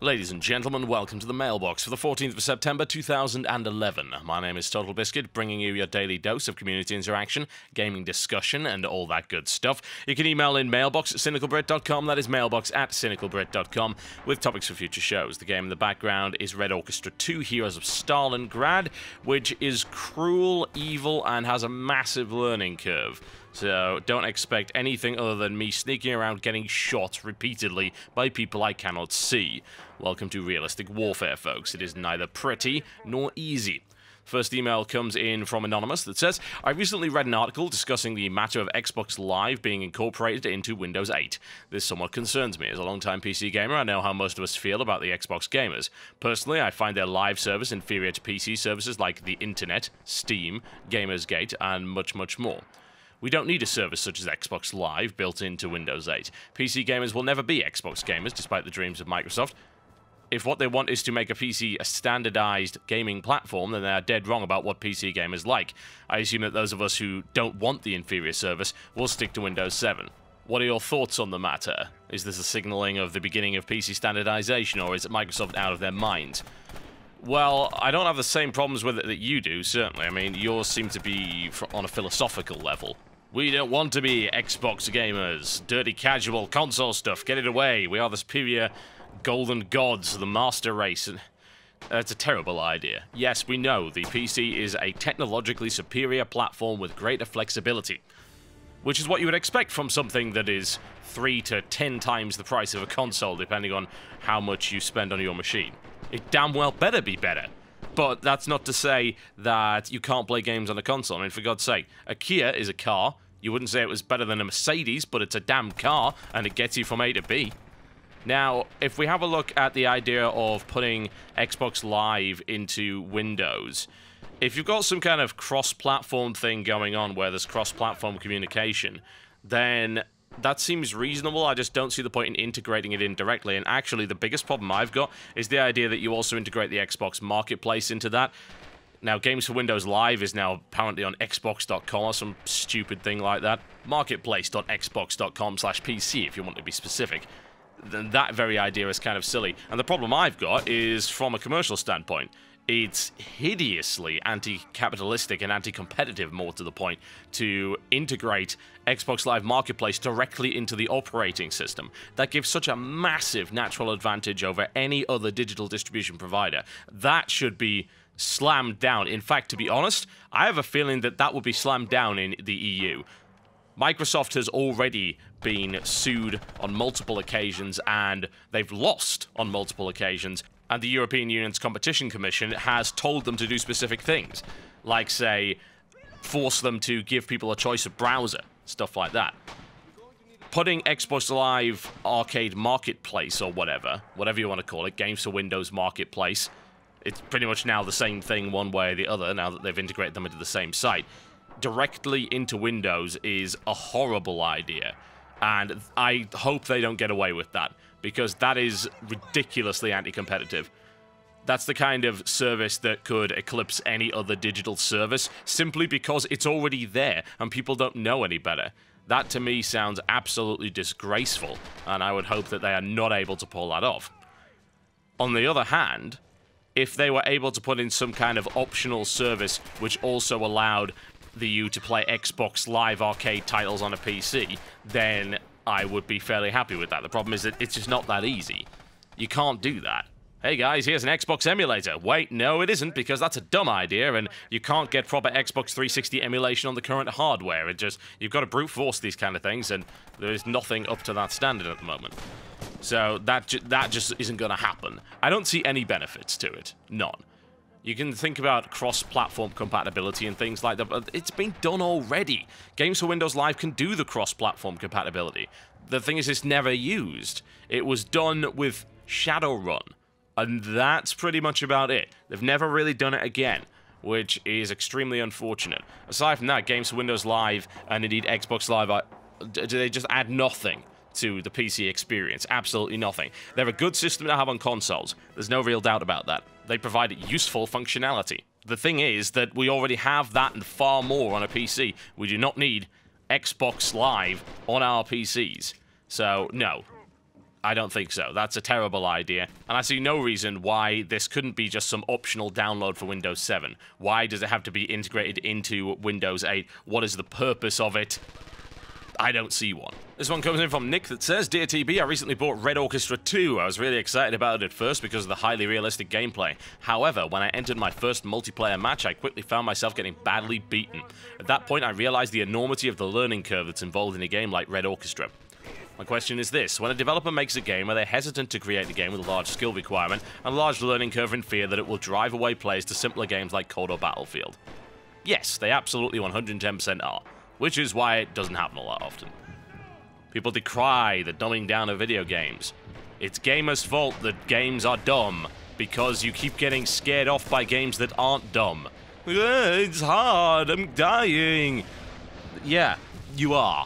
Ladies and gentlemen, welcome to the Mailbox for the 14th of September 2011. My name is TotalBiscuit, bringing you your daily dose of community interaction, gaming discussion, and all that good stuff. You can email in mailbox@cynicalbrit.com, that is mailbox@cynicalbrit.com, with topics for future shows. The game in the background is Red Orchestra 2, Heroes of Stalingrad, which is cruel, evil, and has a massive learning curve. So don't expect anything other than me sneaking around getting shot repeatedly by people I cannot see. Welcome to realistic warfare, folks. It is neither pretty nor easy. First email comes in from Anonymous that says, I recently read an article discussing the matter of Xbox Live being incorporated into Windows 8. This somewhat concerns me. As a long-time PC gamer, I know how most of us feel about the Xbox gamers. Personally, I find their live service inferior to PC services like the Internet, Steam, Gamersgate, and much, much more. We don't need a service such as Xbox Live built into Windows 8. PC gamers will never be Xbox gamers, despite the dreams of Microsoft. If what they want is to make a PC a standardized gaming platform, then they are dead wrong about what PC gamers like. I assume that those of us who don't want the inferior service will stick to Windows 7. What are your thoughts on the matter? Is this a signaling of the beginning of PC standardization, or is Microsoft out of their minds? Well, I don't have the same problems with it that you do, certainly. I mean, yours seem to be on a philosophical level. We don't want to be Xbox gamers. Dirty casual console stuff. Get it away. We are the superior golden gods, the master race. It's a terrible idea. Yes, we know the PC is a technologically superior platform with greater flexibility, which is what you would expect from something that is 3 to 10 times the price of a console, depending on how much you spend on your machine. It damn well better be better. But that's not to say that you can't play games on a console. I mean, for God's sake, a Kia is a car. You wouldn't say it was better than a Mercedes, but it's a damn car, and it gets you from A to B. Now, if we have a look at the idea of putting Xbox Live into Windows, if you've got some kind of cross-platform thing going on where there's cross-platform communication, then that seems reasonable. I just don't see the point in integrating it in directly. And actually, the biggest problem I've got is the idea that you also integrate the Xbox Marketplace into that. Now, Games for Windows Live is now apparently on Xbox.com or some stupid thing like that. Marketplace.xbox.com/PC, if you want to be specific. Then that very idea is kind of silly. And the problem I've got is, from a commercial standpoint, it's hideously anti-capitalistic and anti-competitive, more to the point, to integrate Xbox Live Marketplace directly into the operating system. That gives such a massive natural advantage over any other digital distribution provider. That should be slammed down. In fact, to be honest, I have a feeling that that will be slammed down in the EU. Microsoft has already been sued on multiple occasions, and they've lost on multiple occasions. And the European Union's Competition Commission has told them to do specific things, like, say, force them to give people a choice of browser, stuff like that. Putting Xbox Live Arcade Marketplace, or whatever you want to call it, Games for Windows Marketplace, it's pretty much now the same thing one way or the other, now that they've integrated them into the same site, directly into Windows is a horrible idea. And I hope they don't get away with that, because that is ridiculously anti-competitive. That's the kind of service that could eclipse any other digital service, simply because it's already there, and people don't know any better. That, to me, sounds absolutely disgraceful, and I would hope that they are not able to pull that off. On the other hand, if they were able to put in some kind of optional service which also allowed you to play Xbox Live Arcade titles on a PC, then I would be fairly happy with that. The problem is that it's just not that easy. You can't do that. Hey guys, here's an Xbox emulator. Wait, no it isn't, because that's a dumb idea, and you can't get proper Xbox 360 emulation on the current hardware. You've got to brute force these kind of things, and there is nothing up to that standard at the moment. So that just isn't going to happen. I don't see any benefits to it. None. You can think about cross-platform compatibility and things like that, but it's been done already. Games for Windows Live can do the cross-platform compatibility. The thing is, it's never used. It was done with Shadowrun, and that's pretty much about it. They've never really done it again, which is extremely unfortunate. Aside from that, Games for Windows Live and indeed Xbox Live, they just add nothing to the PC experience. Absolutely nothing. They're a good system to have on consoles. There's no real doubt about that. They provide useful functionality. The thing is that we already have that and far more on a PC. We do not need Xbox Live on our PCs. So, no. I don't think so. That's a terrible idea. And I see no reason why this couldn't be just some optional download for Windows 7. Why does it have to be integrated into Windows 8? What is the purpose of it? I don't see one. This one comes in from Nick that says, Dear TB, I recently bought Red Orchestra 2. I was really excited about it at first because of the highly realistic gameplay. However, when I entered my first multiplayer match, I quickly found myself getting badly beaten. At that point, I realized the enormity of the learning curve that's involved in a game like Red Orchestra. My question is this: when a developer makes a game, are they hesitant to create a game with a large skill requirement and a large learning curve in fear that it will drive away players to simpler games like COD or Battlefield? Yes, they absolutely 110% are, which is why it doesn't happen a lot often. People decry the dumbing down of video games. It's gamers' fault that games are dumb, because you keep getting scared off by games that aren't dumb. It's hard, I'm dying. Yeah, you are.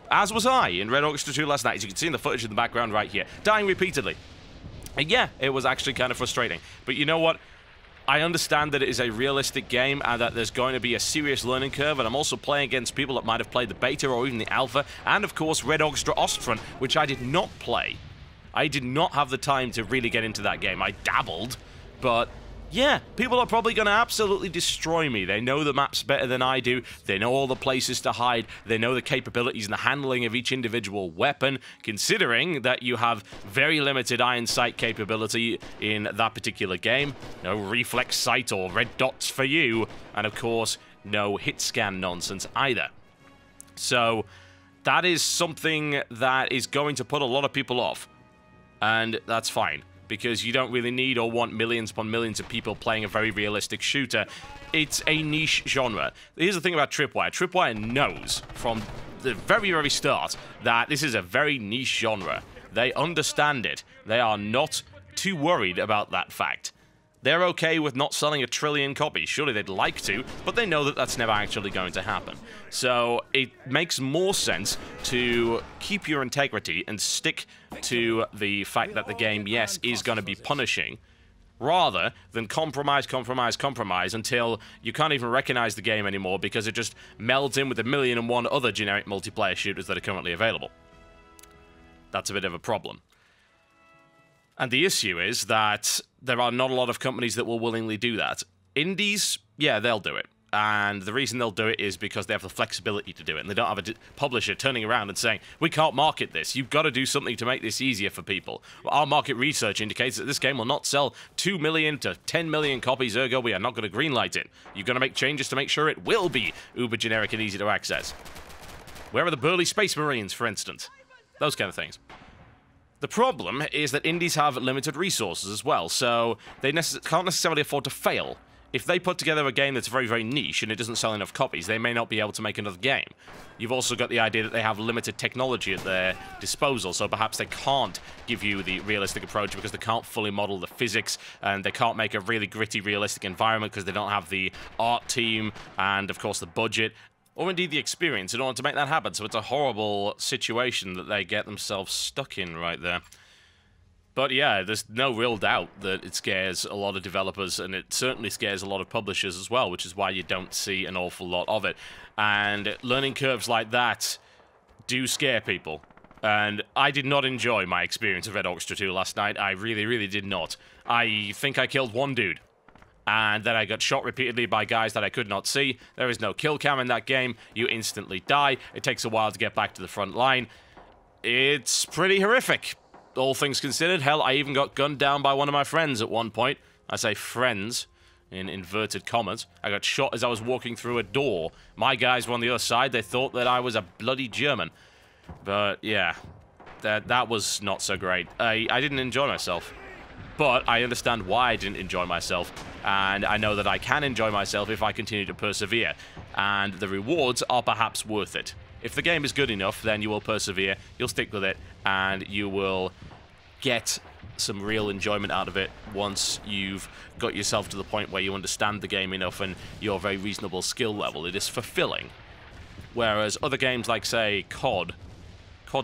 As was I in Red Orchestra 2 last night, as you can see in the footage in the background right here. Dying repeatedly. And yeah, it was actually kind of frustrating. But you know what? I understand that it is a realistic game and that there's going to be a serious learning curve, and I'm also playing against people that might have played the beta or even the alpha, and of course Red Orchestra Ostfront, which I did not play. I did not have the time to really get into that game. I dabbled, but yeah, people are probably going to absolutely destroy me. They know the maps better than I do. They know all the places to hide. They know the capabilities and the handling of each individual weapon, considering that you have very limited iron sight capability in that particular game. No reflex sight or red dots for you. And of course, no hit scan nonsense either. So that is something that is going to put a lot of people off. And that's fine, because you don't really need or want millions upon millions of people playing a very realistic shooter. It's a niche genre. Here's the thing about Tripwire. Tripwire knows from the very, very start that this is a very niche genre. They understand it. They are not too worried about that fact. They're okay with not selling 1 trillion copies. Surely they'd like to, but they know that that's never actually going to happen. So it makes more sense to keep your integrity and stick to the fact that the game, yes, is going to be punishing, rather than compromise until you can't even recognize the game anymore because it just melds in with 1,000,001 other generic multiplayer shooters that are currently available. That's a bit of a problem. And the issue is that there are not a lot of companies that will willingly do that. Indies, yeah, they'll do it. And the reason they'll do it is because they have the flexibility to do it. And they don't have a publisher turning around and saying, we can't market this. You've got to do something to make this easier for people. Well, our market research indicates that this game will not sell 2 million to 10 million copies, ergo we are not going to greenlight it. You're going to make changes to make sure it will be uber generic and easy to access. Where are the burly space marines, for instance? Those kind of things. The problem is that indies have limited resources as well, so they can't necessarily afford to fail. If they put together a game that's very, very niche and it doesn't sell enough copies, they may not be able to make another game. You've also got the idea that they have limited technology at their disposal, so perhaps they can't give you the realistic approach because they can't fully model the physics, and they can't make a really gritty, realistic environment because they don't have the art team and, of course, the budget, or indeed the experience in order to make that happen. So it's a horrible situation that they get themselves stuck in right there. But yeah, there's no real doubt that it scares a lot of developers, and it certainly scares a lot of publishers as well, which is why you don't see an awful lot of it. And learning curves like that do scare people. And I did not enjoy my experience of Red Orchestra 2 last night. I really, really did not. I think I killed one dude. And then I got shot repeatedly by guys that I could not see. There is no kill cam in that game. You instantly die. It takes a while to get back to the front line. It's pretty horrific, all things considered. Hell, I even got gunned down by one of my friends at one point. I say friends in inverted commas. I got shot as I was walking through a door. My guys were on the other side. They thought that I was a bloody German. But yeah, that was not so great. I didn't enjoy myself. But I understand why I didn't enjoy myself, and I know that I can enjoy myself if I continue to persevere, and the rewards are perhaps worth it. If the game is good enough, then you will persevere, you'll stick with it, and you will get some real enjoyment out of it once you've got yourself to the point where you understand the game enough and your very reasonable skill level. It is fulfilling. Whereas other games like, say, COD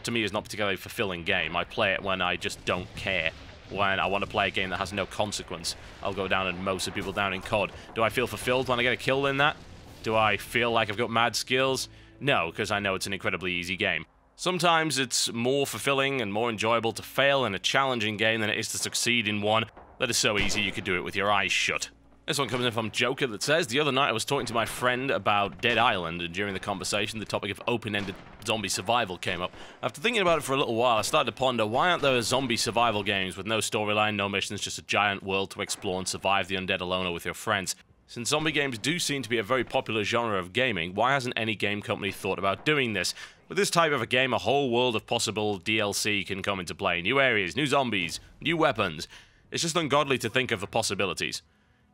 to me is not a particularly fulfilling game. I play it when I just don't care. When I want to play a game that has no consequence, I'll go down and mow some people down in COD. Do I feel fulfilled when I get a kill in that? Do I feel like I've got mad skills? No, because I know it's an incredibly easy game. Sometimes it's more fulfilling and more enjoyable to fail in a challenging game than it is to succeed in one that is so easy you could do it with your eyes shut. This one comes in from Joker that says, the other night I was talking to my friend about Dead Island, and during the conversation the topic of open-ended zombie survival came up. After thinking about it for a little while, I started to ponder, why aren't there zombie survival games with no storyline, no missions, just a giant world to explore and survive the undead alone or with your friends? Since zombie games do seem to be a very popular genre of gaming, why hasn't any game company thought about doing this? With this type of a game, a whole world of possible DLC can come into play. New areas, new zombies, new weapons. It's just ungodly to think of the possibilities.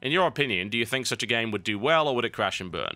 In your opinion, do you think such a game would do well, or would it crash and burn?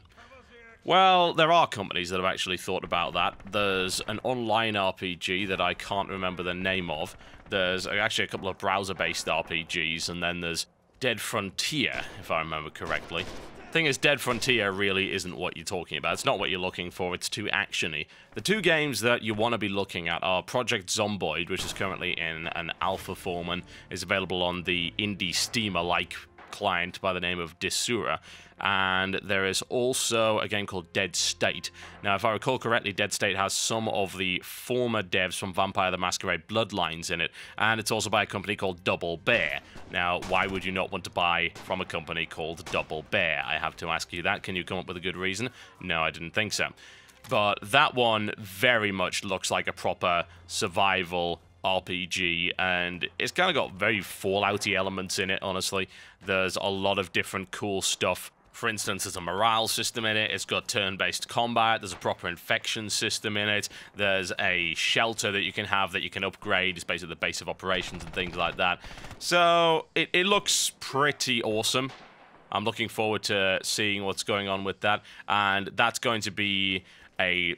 Well, there are companies that have actually thought about that. There's an online RPG that I can't remember the name of. There's actually a couple of browser-based RPGs, and then there's Dead Frontier, if I remember correctly. Thing is, Dead Frontier really isn't what you're talking about. It's not what you're looking for. It's too actiony. The two games that you want to be looking at are Project Zomboid, which is currently in an alpha form and is available on the indie Steamer-like client by the name of Desura, and there is also a game called Dead State. Now, if I recall correctly, Dead State has some of the former devs from Vampire the Masquerade Bloodlines in it, and it's also by a company called Double Bear. Now, why would you not want to buy from a company called Double Bear? I have to ask you that. Can you come up with a good reason? No, I didn't think so. But that one very much looks like a proper survival RPG, and it's kind of got very Fallout-y elements in it, honestly. There's a lot of different cool stuff. For instance, there's a morale system in it, it's got turn-based combat, there's a proper infection system in it, there's a shelter that you can have that you can upgrade, it's basically the base of operations and things like that. So, it looks pretty awesome. I'm looking forward to seeing what's going on with that, and that's going to be a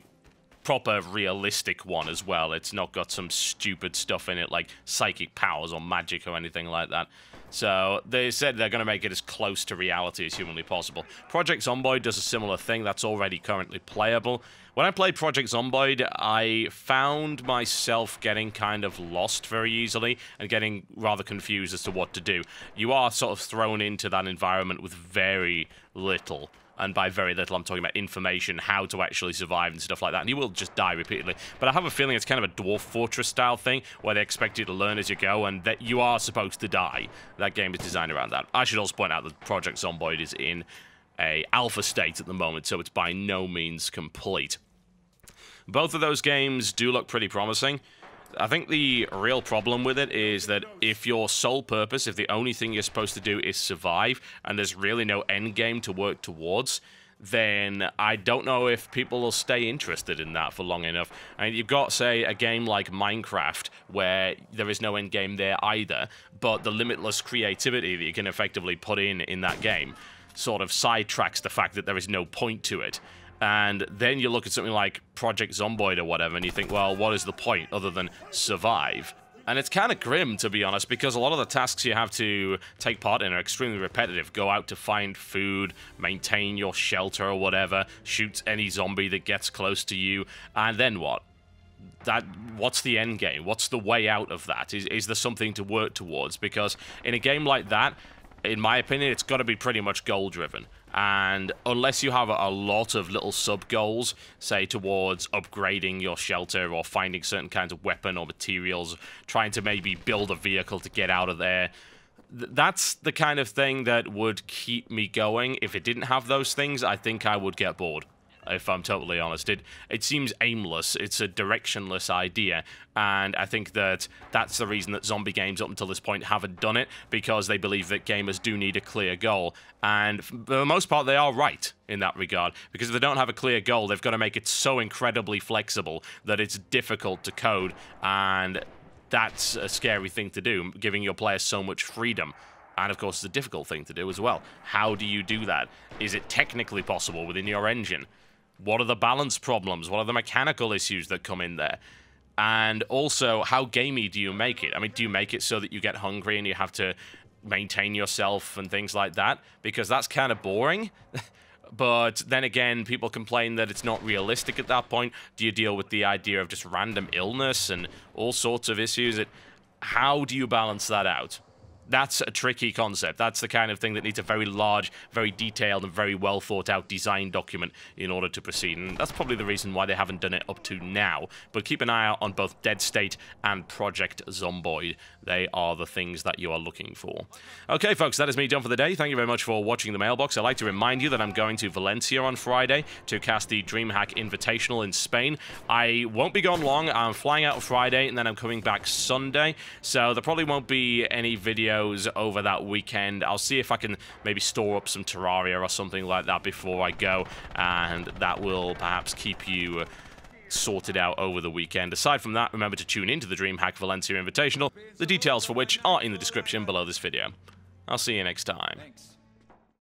proper realistic one as well. It's not got some stupid stuff in it like psychic powers or magic or anything like that. So they said they're going to make it as close to reality as humanly possible. Project Zomboid does a similar thing that's already currently playable. When I played Project Zomboid, I found myself getting kind of lost very easily and getting rather confused as to what to do. You are sort of thrown into that environment with very little. And by very little, I'm talking about information, how to actually survive and stuff like that. And you will just die repeatedly. But I have a feeling it's kind of a Dwarf Fortress style thing, where they expect you to learn as you go, and that you are supposed to die. That game is designed around that. I should also point out that Project Zomboid is in a alpha state at the moment, so it's by no means complete. Both of those games do look pretty promising. I think the real problem with it is that if your sole purpose, if the only thing you're supposed to do is survive, and there's really no end game to work towards, then I don't know if people will stay interested in that for long enough. I mean, you've got, say, a game like Minecraft, where there is no end game there either, but the limitless creativity that you can effectively put in that game sort of sidetracks the fact that there is no point to it. And then you look at something like Project Zomboid or whatever, and you think, well, what is the point other than survive? And it's kind of grim, to be honest, because a lot of the tasks you have to take part in are extremely repetitive. Go out to find food, maintain your shelter or whatever, shoot any zombie that gets close to you, and then what? What's the end game? What's the way out of that? Is there something to work towards? Because in a game like that, in my opinion, it's got to be pretty much goal-driven. And unless you have a lot of little sub-goals, say towards upgrading your shelter or finding certain kinds of weapon or materials, trying to maybe build a vehicle to get out of there, that's the kind of thing that would keep me going. If it didn't have those things, I think I would get bored, if I'm totally honest. It seems aimless. It's a directionless idea, and I think that that's the reason that zombie games up until this point haven't done it, because they believe that gamers do need a clear goal, and for the most part they are right in that regard, because if they don't have a clear goal, they've got to make it so incredibly flexible that it's difficult to code, and that's a scary thing to do, giving your players so much freedom. And of course, it's a difficult thing to do as well. How do you do that? Is it technically possible within your engine? What are the balance problems? What are the mechanical issues that come in there? And also, how gamey do you make it? I mean, do you make it so that you get hungry and you have to maintain yourself and things like that? Because that's kind of boring. But then again, people complain that it's not realistic at that point. Do you deal with the idea of just random illness and all sorts of issues? How do you balance that out? That's a tricky concept. That's the kind of thing that needs a very large, very detailed, and very well thought out design document in order to proceed. And that's probably the reason why they haven't done it up to now. But keep an eye out on both Dead State and Project Zomboid. They are the things that you are looking for. Okay, folks, that is me done for the day. Thank you very much for watching the Mailbox. I'd like to remind you that I'm going to Valencia on Friday to cast the DreamHack Invitational in Spain. I won't be gone long. I'm flying out Friday, and then I'm coming back Sunday. So there probably won't be any videos over that weekend. I'll see if I can maybe store up some Terraria or something like that before I go, and that will perhaps keep you sorted out over the weekend. Aside from that, remember to tune into the DreamHack Valencia Invitational, the details for which are in the description below this video. I'll see you next time. Thanks.